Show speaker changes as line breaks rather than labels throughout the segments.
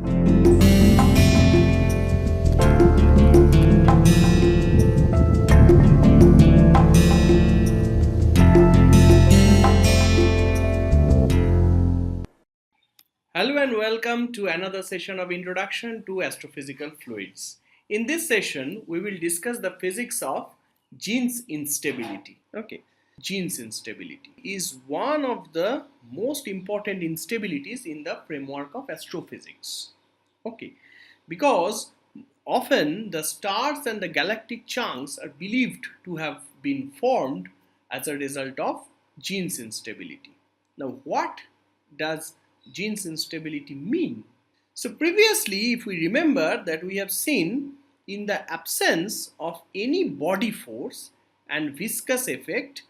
Hello and welcome to another session of Introduction to Astrophysical Fluids. In this session, we will discuss the physics of Jeans instability. Jeans instability is one of the most important instabilities in the framework of astrophysics. Because often the stars and the galactic chunks are believed to have been formed as a result of Jeans instability. Now, what does Jeans instability mean? So previously, if we remember that we have seen, in the absence of any body force and viscous effect,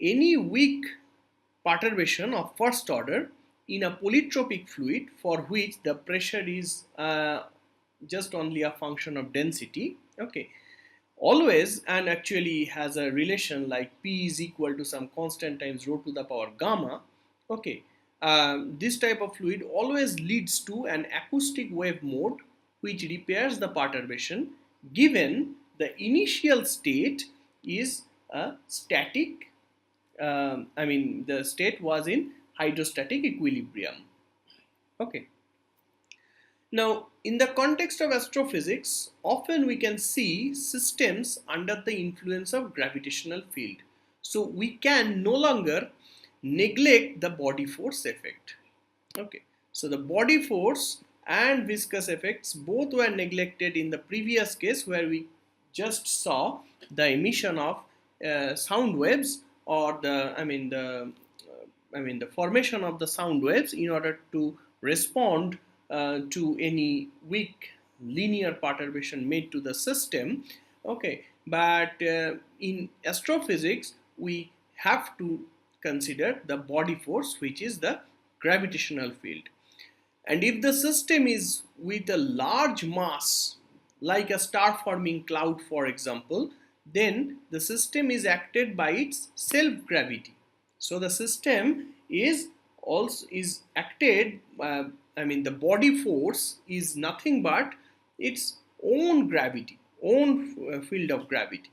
any weak perturbation of first order in a polytropic fluid for which the pressure is just only a function of density, always, and actually has a relation like P is equal to some constant times rho to the power gamma, this type of fluid always leads to an acoustic wave mode which repairs the perturbation given the initial state is a static, the state was in hydrostatic equilibrium. Now, in the context of astrophysics, often we can see systems under the influence of gravitational field. So we can no longer neglect the body force effect. So the body force and viscous effects both were neglected in the previous case where we just saw the emission of sound waves, or the formation of the sound waves in order to respond to any weak linear perturbation made to the system. But in astrophysics we have to consider the body force, which is the gravitational field. And if the system is with a large mass, like a star forming cloud for example, then the system is acted by its self gravity. So the system is acted, the body force is nothing but its own gravity, own field of gravity.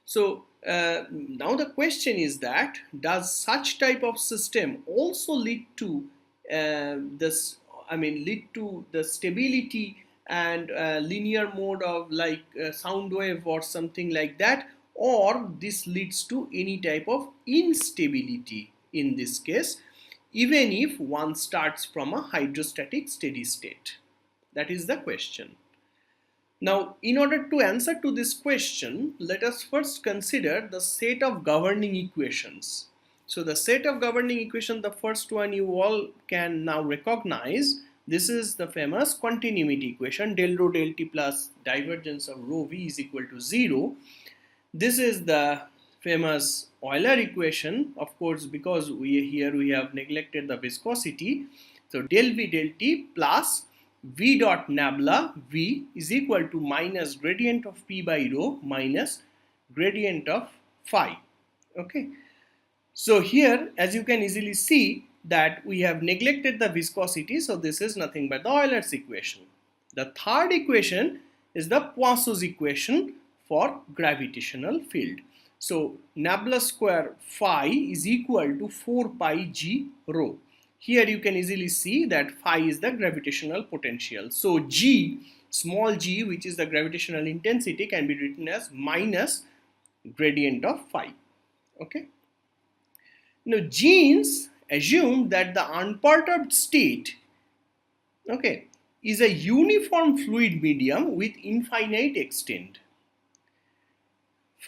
So now the question is that, does such type of system also lead to lead to the stability and linear mode of like sound wave or something like that, or this leads to any type of instability in this case, even if one starts from a hydrostatic steady state? That is the question. Now, in order to answer to this question, let us first consider the set of governing equations. So the set of governing equation, the first one you all can now recognize. This is the famous continuity equation, del rho del t plus divergence of rho v is equal to 0. This is the famous Euler equation, of course, because we have neglected the viscosity. So del v del t plus v dot nabla v is equal to minus gradient of p by rho minus gradient of phi. So here, as you can easily see, that we have neglected the viscosity, so this is nothing but the Euler's equation. The third equation is the Poisson's equation for gravitational field. So nabla square phi is equal to 4 pi g rho. Here you can easily see that phi is the gravitational potential. So g, small g, which is the gravitational intensity, can be written as minus gradient of phi. Now Jeans assume that the unperturbed state is a uniform fluid medium with infinite extent.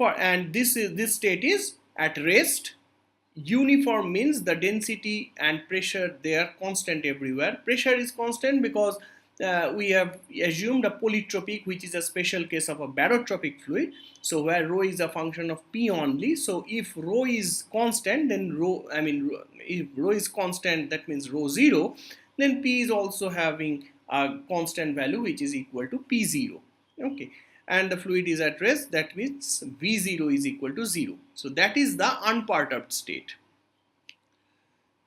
And this state is at rest. Uniform means the density and pressure, they are constant everywhere. Pressure is constant because we have assumed a polytropic, which is a special case of a barotropic fluid. So where rho is a function of P only. So if rho is constant, then if rho is constant, that means rho 0, then P is also having a constant value which is equal to P0. And the fluid is at rest, that means V0 is equal to 0. So that is the unperturbed state.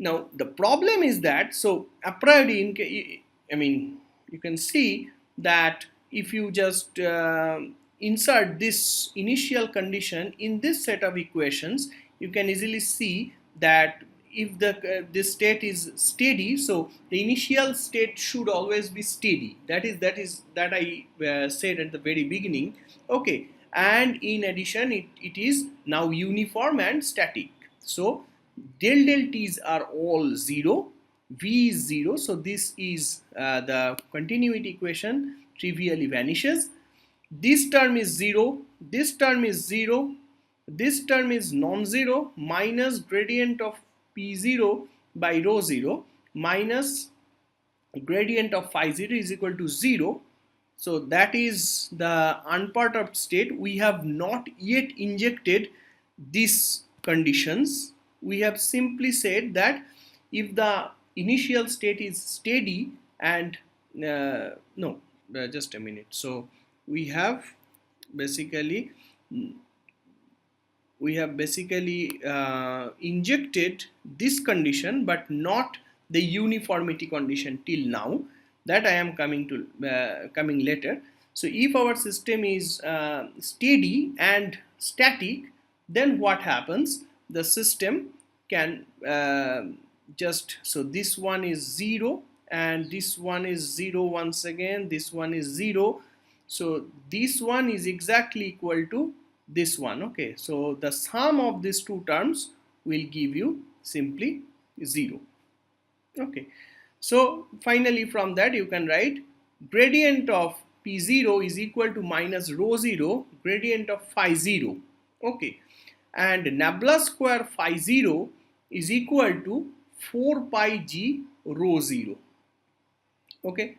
Now the problem is that, so a priori, I mean, you can see that if you just insert this initial condition in this set of equations, you can easily see that if this state is steady, so the initial state should always be steady. That I said at the very beginning. Okay, and in addition, it is now uniform and static. So del t's are all 0, v is 0, so this is the continuity equation trivially vanishes. This term is 0, this term is 0, this term is non-zero, minus gradient of p0 by rho 0 minus gradient of phi 0 is equal to 0. So that is the unperturbed state. We have not yet injected these conditions. We have simply said that if the initial state is steady and no, just a minute. So we have basically injected this condition, but not the uniformity condition till now. That I am coming later. So if our system is steady and static, then what happens? The system can so this one is 0 and this one is 0 once again, this one is 0. So this one is exactly equal to this one. Okay, so the sum of these two terms will give you simply 0. Okay, so finally from that you can write gradient of p0 is equal to minus rho 0 gradient of phi 0. Okay, and nabla square phi 0 is equal to 4 pi g rho 0. Okay,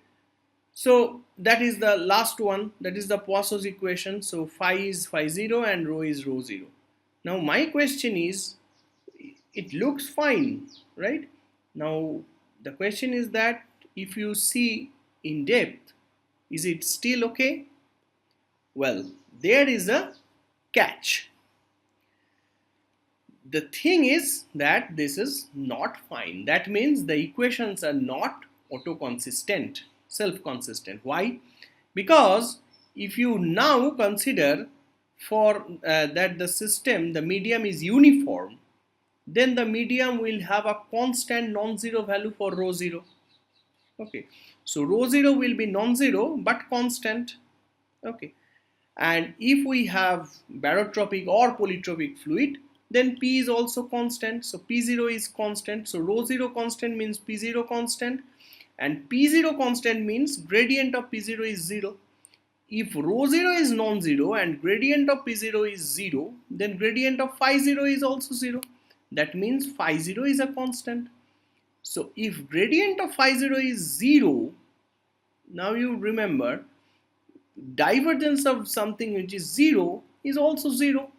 so that is the last one, that is the Poisson's equation. So phi is phi 0 and rho is rho 0. Now my question is, it looks fine, right? Now the question is that if you see in depth, is it still okay? Well, there is a catch. The thing is that this is not fine. That means the equations are not auto-consistent, self-consistent. Why? Because if you now consider for that the system, the medium is uniform, then the medium will have a constant non-zero value for rho 0. Okay, so rho 0 will be non-zero but constant. Okay, and if we have barotropic or polytropic fluid, then P is also constant. So P0 is constant. So rho 0 constant means P0 constant, and P0 constant means gradient of P0 is 0. If rho 0 is non-zero and gradient of P0 is 0, then gradient of phi 0 is also 0. That means phi 0 is a constant. So if gradient of phi 0 is 0, now you remember divergence of something which is 0 is also 0.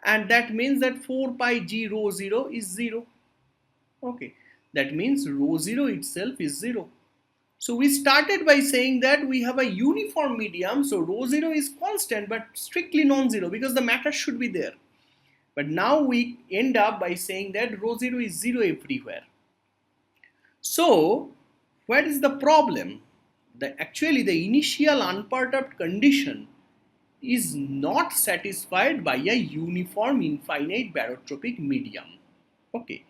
And that means that 4 pi g rho 0 is 0. Okay, that means rho 0 itself is 0. So we started by saying that we have a uniform medium, so rho 0 is constant but strictly non-zero because the matter should be there. But now we end up by saying that rho 0 is 0 everywhere. So what is the problem? Actually the initial unperturbed condition is not satisfied by a uniform infinite barotropic medium. Okay,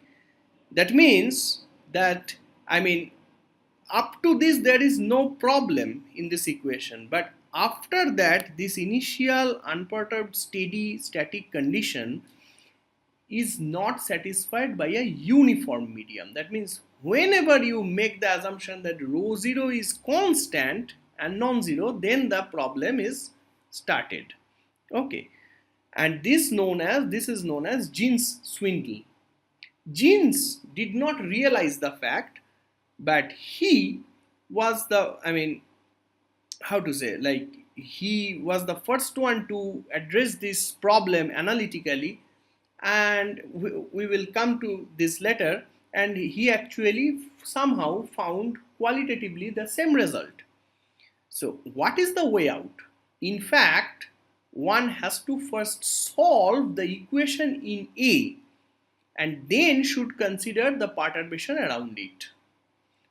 that means that, I mean, up to this there is no problem in this equation, but after that this initial unperturbed steady static condition is not satisfied by a uniform medium. That means whenever you make the assumption that rho 0 is constant and non-zero, then the problem is started. Okay, and this is known as Jeans swindle. Jeans did not realize the fact, but he was the, I mean, how to say, like, he was the first one to address this problem analytically, and we will come to this later, and he actually somehow found qualitatively the same result. So what is the way out? In fact, one has to first solve the equation in A, and then should consider the perturbation around it.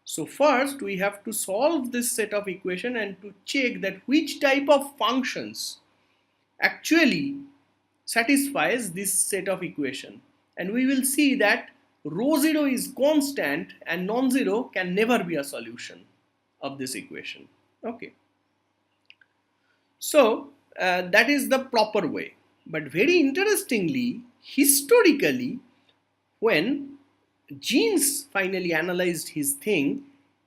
So first we have to solve this set of equation and to check that which type of functions actually satisfies this set of equation, and we will see that rho 0 is constant and non-zero can never be a solution of this equation. Okay, so that is the proper way. But very interestingly, historically, when Jeans finally analyzed his thing,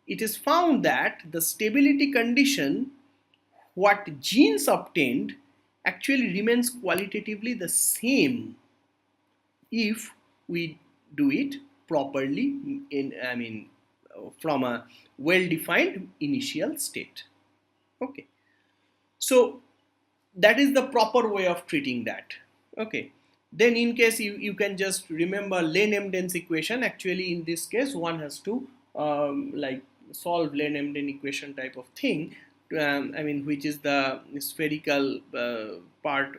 it is found that the stability condition what Jeans obtained actually remains qualitatively the same if we do it properly from a well-defined initial state. Okay, so that is the proper way of treating that. Okay, then in case you can just remember Lane-Emden's equation. Actually in this case one has to like solve Lane-Emden equation type of thing, which is the spherical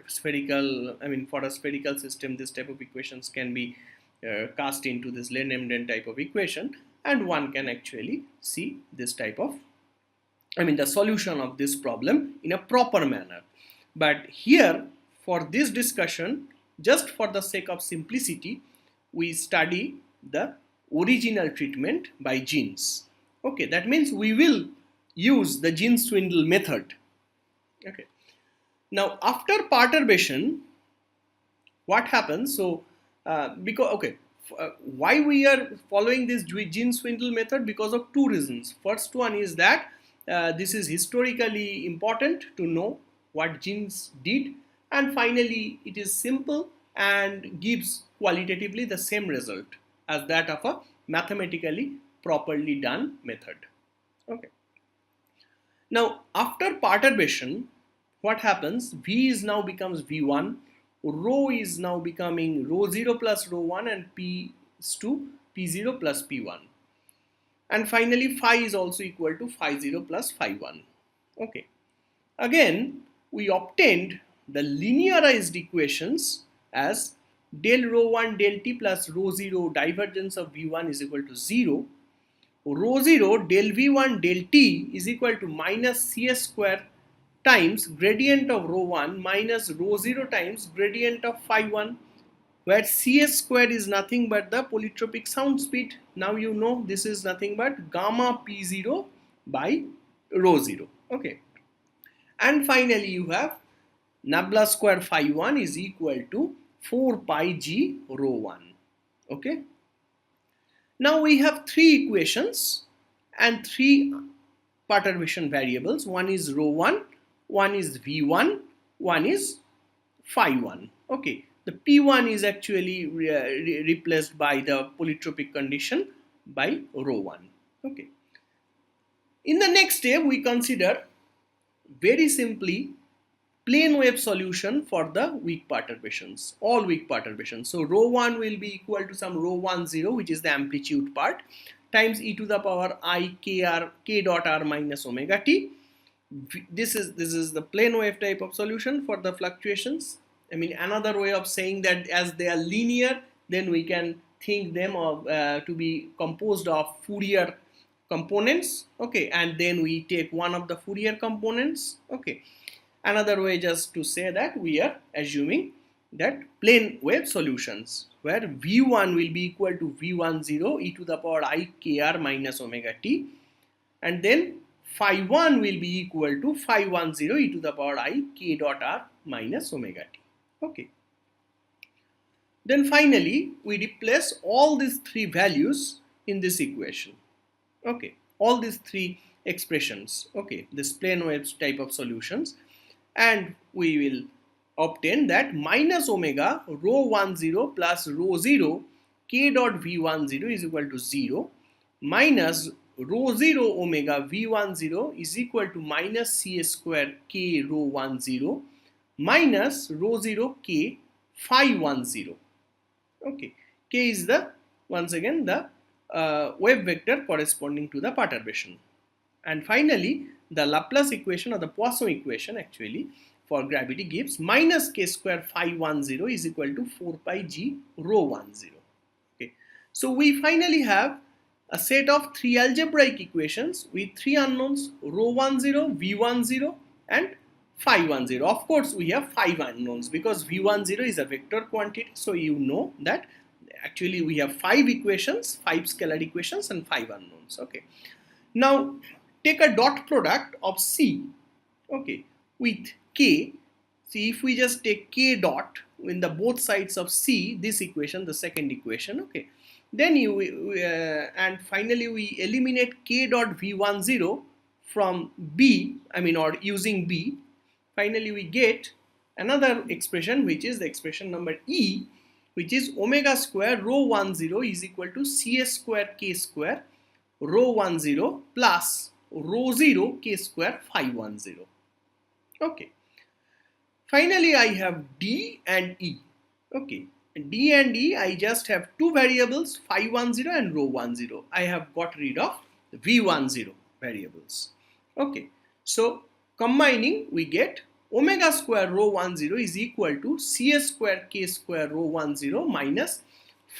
spherical, for a spherical system this type of equations can be cast into this Lane-Emden type of equation, and one can actually see this type of the solution of this problem in a proper manner. But here for this discussion, just for the sake of simplicity, we study the original treatment by Jeans. Okay, that means we will use the Jeans-Swindle method. Okay, now after perturbation, what happens? So why we are following this Jeans-Swindle method? Because of two reasons. First one is that this is historically important to know what Jeans did, and finally it is simple and gives qualitatively the same result as that of a mathematically properly done method. Okay, now after perturbation, what happens? V is now becomes V1, rho is now becoming rho 0 plus rho 1, and P is to P0 plus P1, and finally phi is also equal to phi 0 plus phi 1. Okay, again we obtained the linearized equations as del rho 1 del t plus rho 0 divergence of V1 is equal to 0, rho 0 del V1 del t is equal to minus CS square times gradient of rho 1 minus rho 0 times gradient of phi 1, where CS square is nothing but the polytropic sound speed. Now you know this is nothing but gamma P0 by rho 0. Okay, and finally you have nabla square phi 1 is equal to 4 pi g rho 1. Okay, now we have three equations and three perturbation variables. One is rho 1, one is V1, one is phi 1. Okay, the P1 is actually replaced by the polytropic condition by rho 1. Okay, in the next step we consider very simply plane wave solution for the weak perturbations, all weak perturbations. So rho 1 will be equal to some rho 1 0, which is the amplitude part, times e to the power I k dot r minus omega t. This is the plane wave type of solution for the fluctuations. Another way of saying that as they are linear, then we can think them of to be composed of Fourier components. Okay, and then we take one of the Fourier components. Okay, another way just to say that we are assuming that plane wave solutions where V1 will be equal to V10 e to the power I kr minus omega t, and then phi 1 will be equal to phi 10 e to the power I k dot r minus omega t. Okay, then finally we replace all these three values in this equation. Okay, all these three expressions, okay, this plane waves type of solutions, and we will obtain that minus omega rho 10 plus rho 0 k dot v10 is equal to 0 minus rho 0 omega v10 is equal to minus c square k rho 10 minus rho 0 k phi 10. Okay, k is the once again the wave vector corresponding to the perturbation. And finally, the Laplace equation or the Poisson equation actually for gravity gives minus k square phi 10 is equal to 4 pi g rho 10. So we finally have a set of 3 algebraic equations with 3 unknowns, rho 10, v10 and phi 10. Of course, we have 5 unknowns because v10 is a vector quantity. So you know that actually we have 5 equations, 5 scalar equations and 5 unknowns. Okay. Now take a dot product of C, okay, with K. See, if we just take K dot in the both sides of C, this equation, the second equation, okay, then and finally we eliminate K dot V10 from B, or using B. Finally we get another expression, which is the expression number E, which is omega square rho 10 is equal to CS square K square rho 10 plus rho 0 K square phi 10. Okay. Finally, I have D and E. Okay. D and E, I just have two variables, phi 10 and rho 10. I have got rid of the V10 variables. Okay. So, combining, we get omega square rho 10 is equal to CS square K square rho 10 minus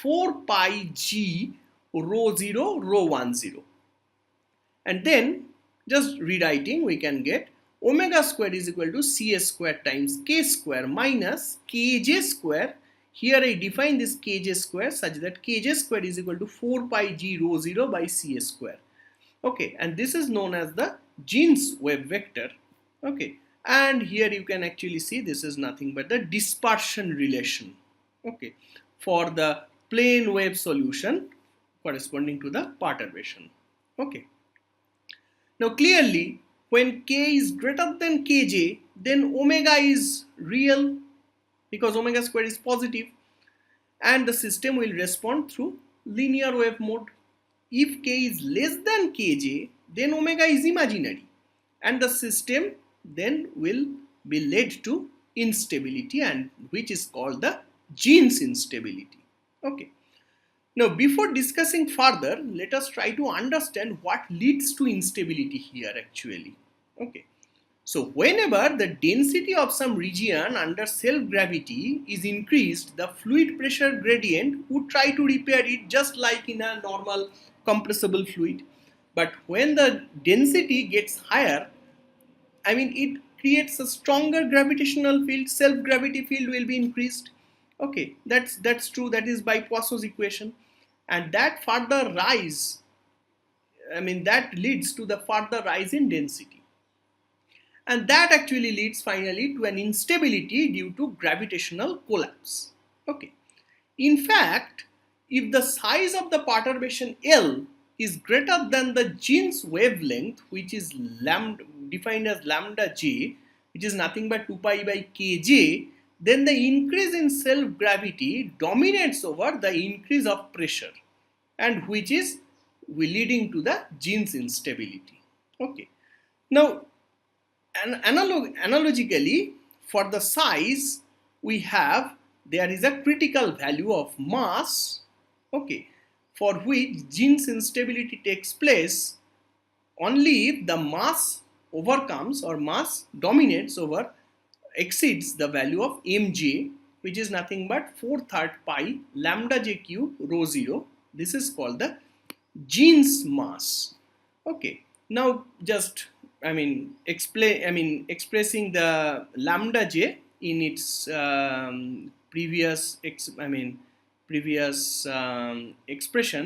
4 pi G rho 0 rho 10. And then, just rewriting, we can get omega square is equal to Cs square times K square minus Kj square. Here I define this Kj square such that Kj square is equal to 4 pi G rho 0 by Cs square. Okay, and this is known as the Jeans wave vector. Okay, and here you can actually see this is nothing but the dispersion relation. Okay, for the plane wave solution corresponding to the perturbation. Okay. Now clearly, when k is greater than kj, then omega is real because omega square is positive and the system will respond through linear wave mode. If k is less than kj, then omega is imaginary and the system then will be led to instability, and which is called the Jeans instability. Okay. Now, before discussing further, let us try to understand what leads to instability here actually. Okay. So, whenever the density of some region under self-gravity is increased, the fluid pressure gradient would try to repair it just like in a normal compressible fluid. But when the density gets higher, it creates a stronger gravitational field, self-gravity field will be increased. Okay, that's true, that is by Poisson's equation. And that further rise, that leads to the further rise in density. And that actually leads finally to an instability due to gravitational collapse. Okay. In fact, if the size of the perturbation L is greater than the Jeans wavelength, which is defined as lambda j, which is nothing but 2 pi by kj, then the increase in self-gravity dominates over the increase of pressure, and which is leading to the Jeans instability. Okay. Now, analogically, for the size, there is a critical value of mass, okay, for which Jeans instability takes place only if the mass overcomes or mass dominates over exceeds the value of mj, which is nothing but 4/3 pi lambda j cube rho 0. This is called the Jeans mass. Okay. Now expressing the lambda j in its previous expression.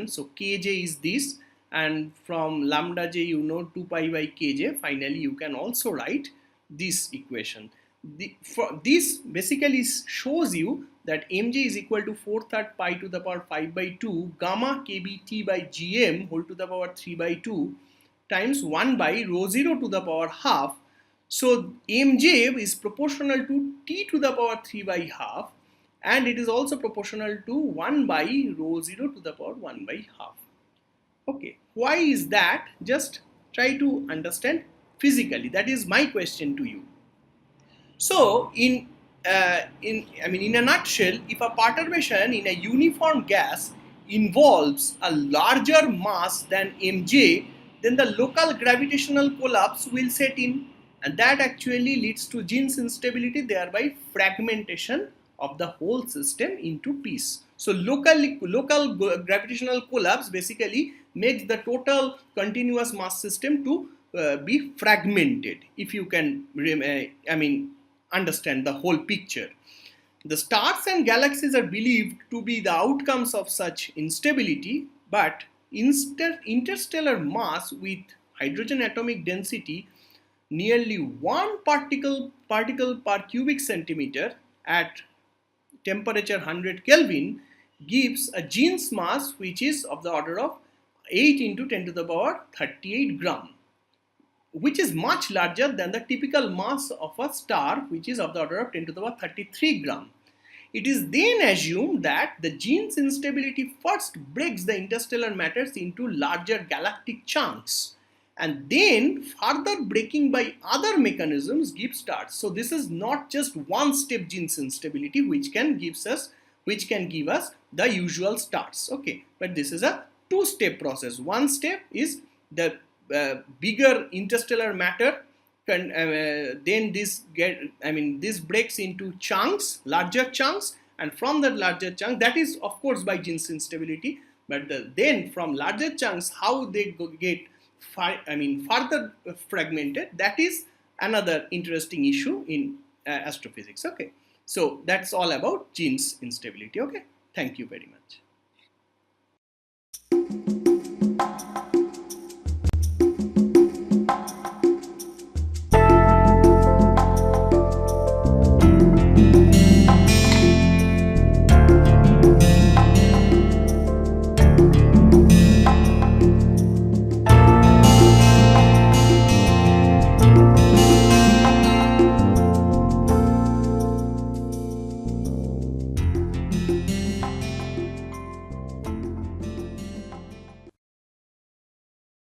So kj is this, and from lambda j 2 pi by kj. Finally, you can also write this equation. This basically shows you that mj is equal to 4/3 pi to the power 5 by 2 gamma kbt by gm whole to the power 3 by 2 times 1 by rho 0 to the power half. So mj is proportional to t to the power 3 by half, and it is also proportional to 1 by rho 0 to the power 1 by half. Okay, why is that? Just try to understand physically. That is my question to you. So, in a nutshell, if a perturbation in a uniform gas involves a larger mass than mj, then the local gravitational collapse will set in, and that actually leads to Jeans instability, thereby fragmentation of the whole system into piece. So local gravitational collapse basically makes the total continuous mass system to be fragmented, if you can understand the whole picture. The stars and galaxies are believed to be the outcomes of such instability, but interstellar mass with hydrogen atomic density nearly one particle per cubic centimeter at temperature 100 Kelvin gives a Jeans mass which is of the order of 8 into 10 to the power 38 gram, which is much larger than the typical mass of a star, which is of the order of 10 to the power 33 gram. It is then assumed that the Jeans instability first breaks the interstellar matters into larger galactic chunks, and then further breaking by other mechanisms gives stars. So this is not just one step Jeans instability which can give us the usual stars. Okay, but this is a two-step process. One step is the bigger interstellar matter, then this breaks into chunks, larger chunks, and from that larger chunk, that is of course by Jeans instability, but then from larger chunks how they get further fragmented, that is another interesting issue in astrophysics. Okay, so that's all about Jeans instability. Okay, thank you very much.